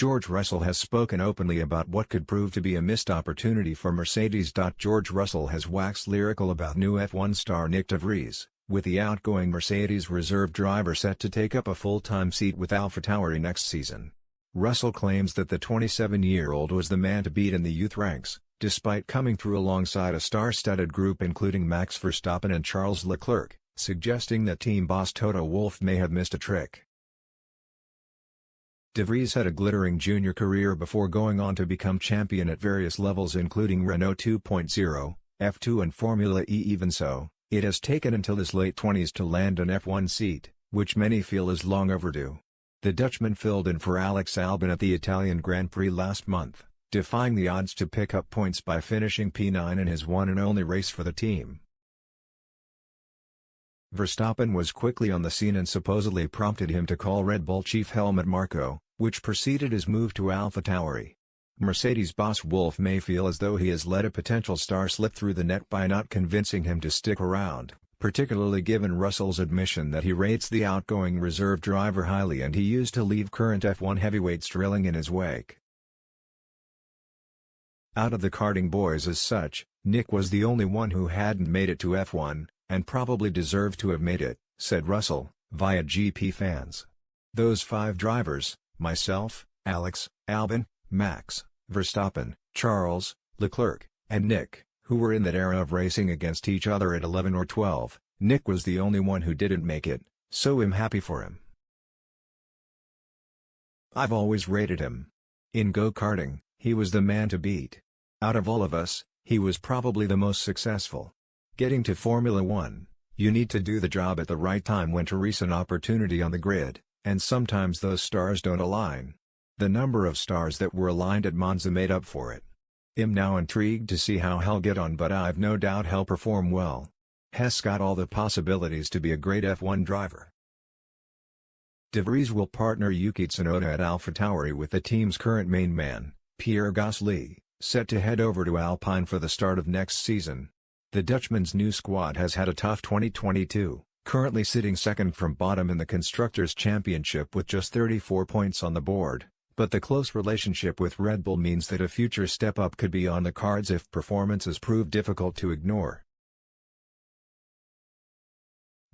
George Russell has spoken openly about what could prove to be a missed opportunity for Mercedes. George Russell has waxed lyrical about new F1 star Nick de Vries, with the outgoing Mercedes reserve driver set to take up a full-time seat with AlphaTauri next season. Russell claims that the 27-year-old was the man to beat in the youth ranks, despite coming through alongside a star-studded group including Max Verstappen and Charles Leclerc, suggesting that team boss Toto Wolff may have missed a trick. De Vries had a glittering junior career before going on to become champion at various levels including Renault 2.0, F2 and Formula E. Even so, it has taken until his late 20s to land an F1 seat, which many feel is long overdue. The Dutchman filled in for Alex Albon at the Italian Grand Prix last month, defying the odds to pick up points by finishing P9 in his one and only race for the team. Verstappen was quickly on the scene and supposedly prompted him to call Red Bull chief Helmut Marko, which preceded his move to AlphaTauri. Mercedes boss Wolff may feel as though he has let a potential star slip through the net by not convincing him to stick around, particularly given Russell's admission that he rates the outgoing reserve driver highly and he used to leave current F1 heavyweights drilling in his wake. Out of the karting boys as such, Nick was the only one who hadn't made it to F1, and probably deserved to have made it, said Russell, via GP Fans. Those 5 drivers, myself, Alex, Albon, Max, Verstappen, Charles, Leclerc, and Nick, who were in that era of racing against each other at 11 or 12, Nick was the only one who didn't make it, so I'm happy for him. I've always rated him. In go-karting, he was the man to beat. Out of all of us, he was probably the most successful. Getting to Formula 1, you need to do the job at the right time when to reach an opportunity on the grid, and sometimes those stars don't align. The number of stars that were aligned at Monza made up for it. I'm now intrigued to see how he'll get on, but I've no doubt he'll perform well. He's got all the possibilities to be a great F1 driver. De Vries will partner Yuki Tsunoda at AlphaTauri with the team's current main man, Pierre Gasly, set to head over to Alpine for the start of next season. The Dutchman's new squad has had a tough 2022, currently sitting second from bottom in the Constructors' Championship with just 34 points on the board, but the close relationship with Red Bull means that a future step-up could be on the cards if performances prove difficult to ignore.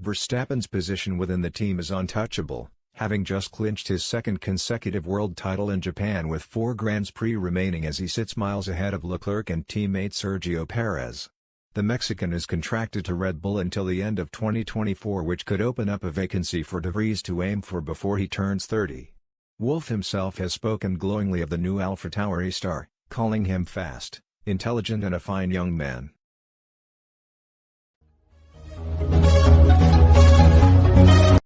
Verstappen's position within the team is untouchable, having just clinched his second consecutive world title in Japan with 4 Grands Prix remaining as he sits miles ahead of Leclerc and teammate Sergio Perez. The Mexican is contracted to Red Bull until the end of 2024, which could open up a vacancy for De Vries to aim for before he turns 30. Wolff himself has spoken glowingly of the new AlphaTauri star, calling him fast, intelligent and a fine young man.